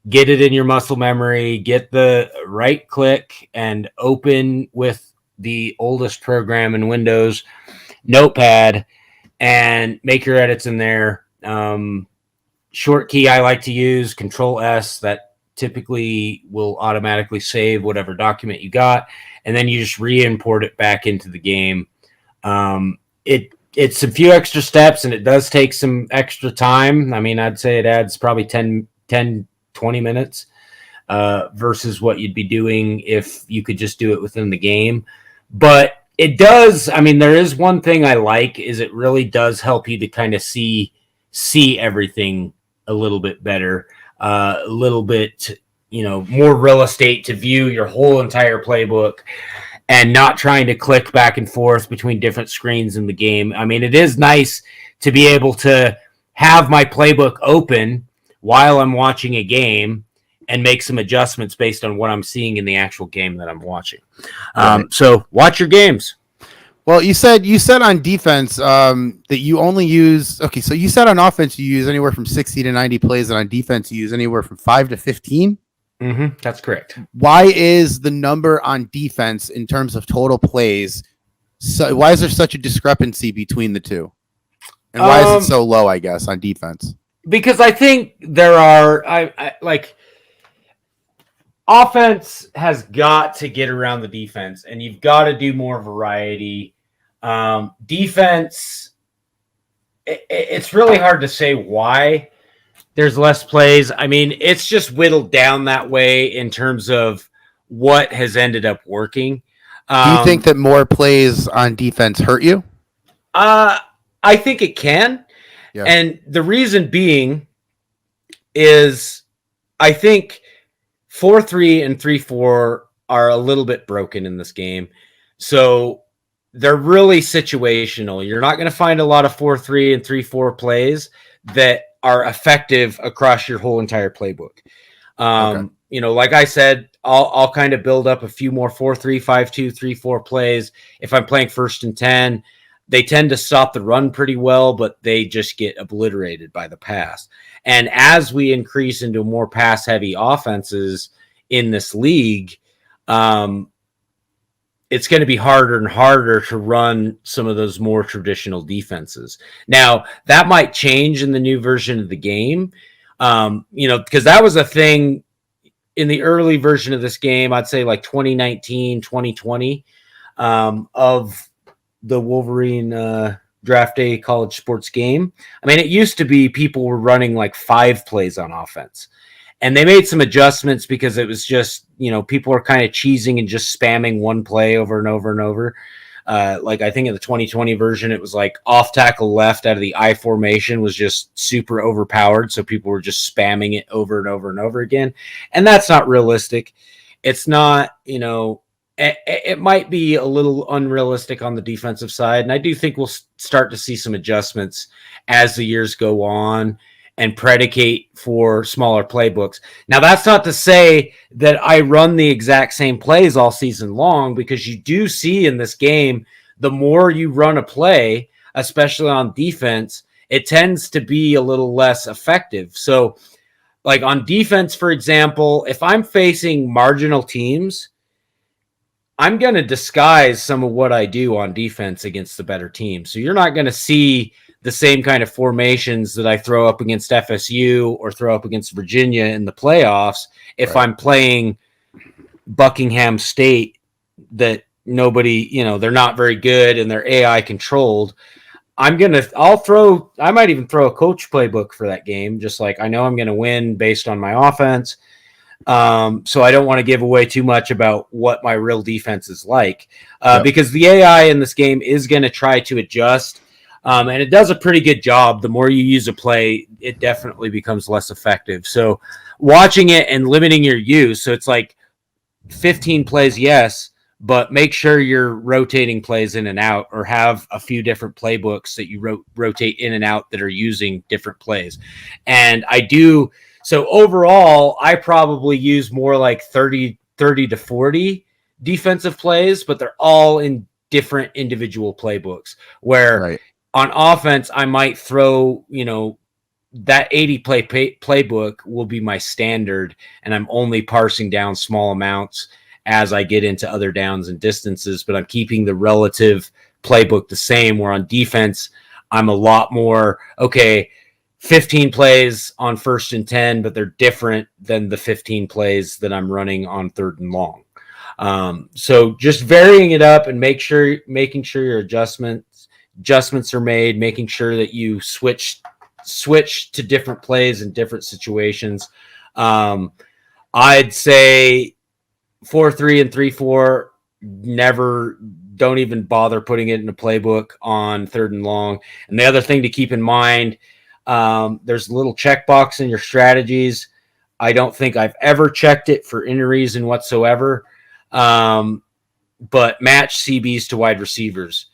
Get it in your muscle memory, get the right click and open with the oldest program in Windows, Notepad, and make your edits in there. Short key I like to use, Control S, that typically will automatically save whatever document you got, and then you just re-import it back into the game. It's a few extra steps, and it does take some extra time. I mean, I'd say it adds probably 10 20 minutes versus what you'd be doing if you could just do it within the game. But it does, I mean, there is one thing I like is it really does help you to kind of see everything a little bit better, a little bit, more real estate to view your whole entire playbook and not trying to click back and forth between different screens in the game. I mean, it is nice to be able to have my playbook open while I'm watching a game and make some adjustments based on what I'm seeing in the actual game that I'm watching. So watch your games. Well, you said on defense that you only use, okay, so you said on offense you use anywhere from 60 to 90 plays, and on defense you use anywhere from 5 to 15? Mm-hmm, that's correct. Why is the number on defense in terms of total plays, so why is there such a discrepancy between the two? And why is it so low, I guess, on defense? Because I think there are, offense has got to get around the defense, and you've got to do more variety. Defense, it's really hard to say why there's less plays. I mean, it's just whittled down that way in terms of what has ended up working. Do you think that more plays on defense hurt you? I think it can. Yeah. And the reason being is I think 4-3 and 3-4 are a little bit broken in this game. So they're really situational. You're not going to find a lot of 4-3 and 3-4 plays that are effective across your whole entire playbook. Okay. Like I said, I'll kind of build up a few more 4-3, 5-2, 3-4 plays. If I'm playing 1st and 10, they tend to stop the run pretty well, but they just get obliterated by the pass. And as we increase into more pass-heavy offenses in this league, it's going to be harder and harder to run some of those more traditional defenses. Now, that might change in the new version of the game, because that was a thing in the early version of this game, I'd say like 2019, 2020, of the Wolverine draft day college sports game. I mean, it used to be people were running like 5 plays on offense, and they made some adjustments because it was just, people were kind of cheesing and just spamming one play over and over and over. Like I think in the 2020 version, it was like off tackle left out of the I formation was just super overpowered. So people were just spamming it over and over and over again. And that's not realistic. It's not, it might be a little unrealistic on the defensive side. And I do think we'll start to see some adjustments as the years go on and predicate for smaller playbooks. Now, that's not to say that I run the exact same plays all season long, because you do see in this game, the more you run a play, especially on defense, it tends to be a little less effective. So like on defense, for example, if I'm facing marginal teams, I'm going to disguise some of what I do on defense against the better teams. So you're not going to see the same kind of formations that I throw up against FSU or throw up against Virginia in the playoffs if right. I'm playing Buckingham State that nobody, they're not very good and they're AI controlled. I might even throw a coach playbook for that game, just like I know I'm going to win based on my offense. So I don't want to give away too much about what my real defense is like, because the AI in this game is going to try to adjust. And it does a pretty good job. The more you use a play, it definitely becomes less effective. So watching it and limiting your use. So it's like 15 plays, yes, but make sure you're rotating plays in and out, or have a few different playbooks that you rotate in and out that are using different plays. And I do. So overall, I probably use more like 30 to 40 defensive plays, but they're all in different individual playbooks, where Right. on offense, I might throw, that 80 playbook will be my standard, and I'm only parsing down small amounts as I get into other downs and distances, but I'm keeping the relative playbook the same, where on defense, I'm a lot more, okay, 15 plays on 1st and 10, but they're different than the 15 plays that I'm running on 3rd and long. So just varying it up and making sure your adjustments are made, making sure that you switch to different plays in different situations. I'd say 4-3 and 3-4. Don't even bother putting it in a playbook on 3rd and long. And the other thing to keep in mind, there's a little checkbox in your strategies. I don't think I've ever checked it for any reason whatsoever. But match CBs to wide receivers.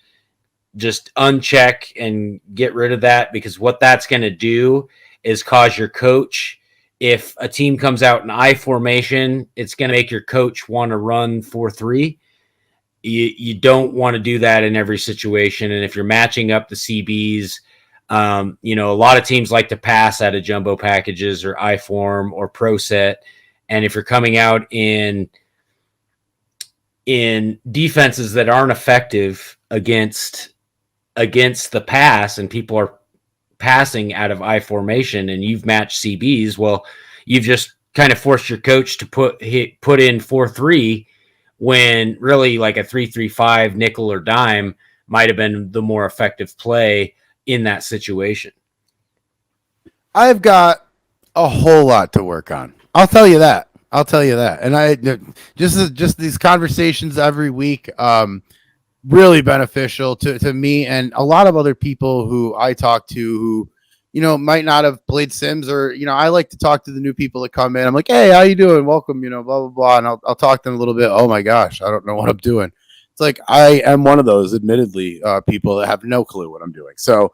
Just uncheck and get rid of that, because what that's going to do is cause your coach, if a team comes out in I formation, it's going to make your coach want to run 4-3. You don't want to do that in every situation. And if you're matching up the CBs, a lot of teams like to pass out of jumbo packages or I form or pro set. And if you're coming out in defenses that aren't effective against the pass, and people are passing out of I formation, and you've matched CBs, well, you've just kind of forced your coach to put in 4-3, when really like a 3-3-5 nickel or dime might have been the more effective play in that situation. I've got a whole lot to work on. I'll tell you that. And I just these conversations every week, really beneficial to me and a lot of other people who I talk to who, might not have played Sims, or, I like to talk to the new people that come in. I'm like, hey, how you doing? Welcome, blah, blah, blah. And I'll talk to them a little bit. Oh my gosh, I don't know what I'm doing. It's like, I am one of those, admittedly, people that have no clue what I'm doing. So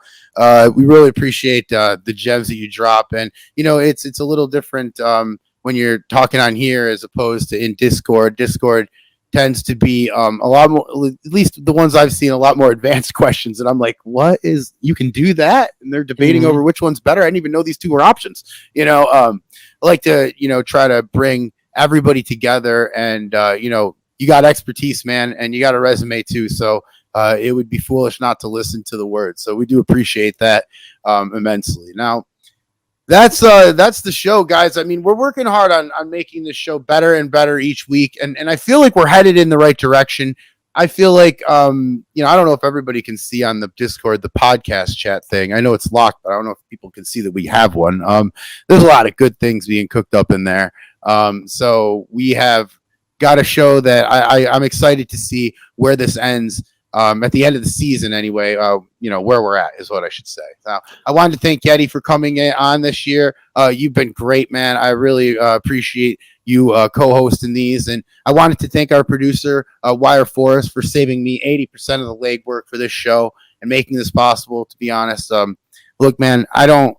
we really appreciate the gems that you drop. And, it's a little different when you're talking on here as opposed to in Discord. Discord tends to be a lot more, at least the ones I've seen, a lot more advanced questions. And I'm like, you can do that? And they're debating over which one's better. I didn't even know these two were options. I like to, try to bring everybody together, and, you got expertise, man, and you got a resume too. So it would be foolish not to listen to the words. So we do appreciate that immensely. Now, that's the show, guys. I mean, we're working hard on making this show better and better each week. And I feel like we're headed in the right direction. I feel like, I don't know if everybody can see on the Discord, the podcast chat thing. I know it's locked, but I don't know if people can see that we have one. There's a lot of good things being cooked up in there. So we have got a show that I'm excited to see where this ends. At the end of the season anyway, where we're at is what I should say. Now, I wanted to thank Yeti for coming on this year. You've been great, man. I really appreciate you co-hosting these. And I wanted to thank our producer, Wire Forest, for saving me 80% of the legwork for this show and making this possible, to be honest. Look, man, I don't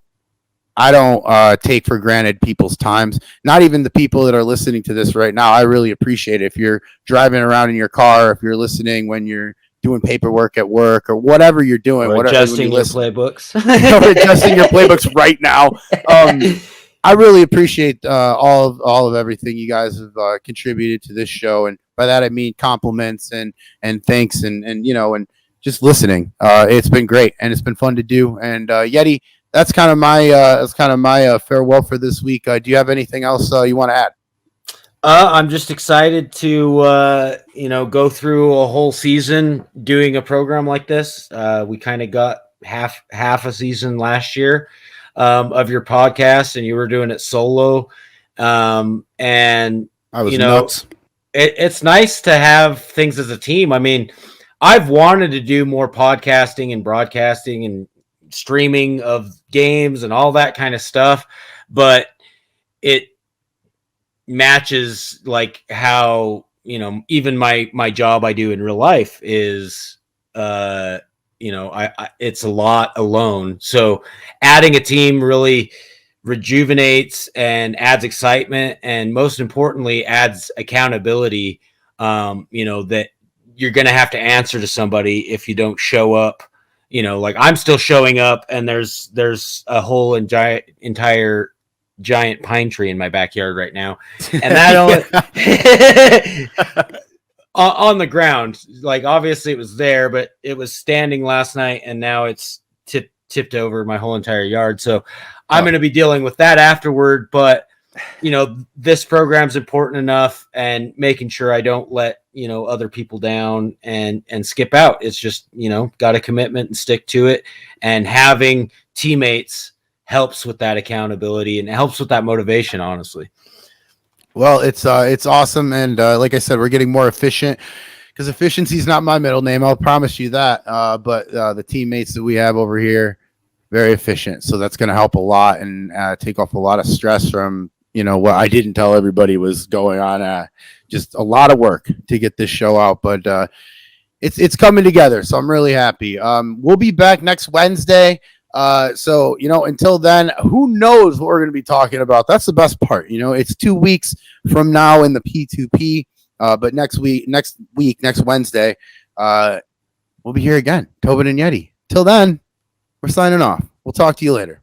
take for granted people's times, not even the people that are listening to this right now. I really appreciate it. If you're driving around in your car, if you're listening when you're doing paperwork at work, or whatever you're doing, or adjusting your playbooks, or adjusting your playbooks right now. I really appreciate all of everything you guys have contributed to this show, and by that I mean compliments and thanks and just listening. It's been great, and it's been fun to do. And Yeti, that's kind of my farewell for this week. Do you have anything else you want to add? I'm just excited to, go through a whole season doing a program like this. We kind of got half a season last year of your podcast, and you were doing it solo. And I was nuts. It's nice to have things as a team. I mean, I've wanted to do more podcasting and broadcasting and streaming of games and all that kind of stuff, but it matches like how, even my job I do in real life is I it's a lot alone. So adding a team really rejuvenates and adds excitement, and most importantly adds accountability. That you're going to have to answer to somebody if you don't show up. Like I'm still showing up, and there's a whole entire giant pine tree in my backyard right now, and that only on the ground. Like obviously it was there, but it was standing last night, and now it's tipped over my whole entire yard. So I'm going to be dealing with that afterward. But this program's important enough, and making sure I don't let other people down and skip out. It's just got a commitment and stick to it, and having teammates helps with that accountability and helps with that motivation, honestly. Well, it's awesome, and like I said, we're getting more efficient, because efficiency is not my middle name. I'll promise you that. But the teammates that we have over here, very efficient, so that's going to help a lot and take off a lot of stress from what I didn't tell everybody was going on. Just a lot of work to get this show out, but it's coming together, so I'm really happy. We'll be back next Wednesday. So until then, who knows what we're going to be talking about? That's the best part. It's 2 weeks from now in the P2P, but next Wednesday, we'll be here again, Tobin and Yeti. Till then, we're signing off. We'll talk to you later.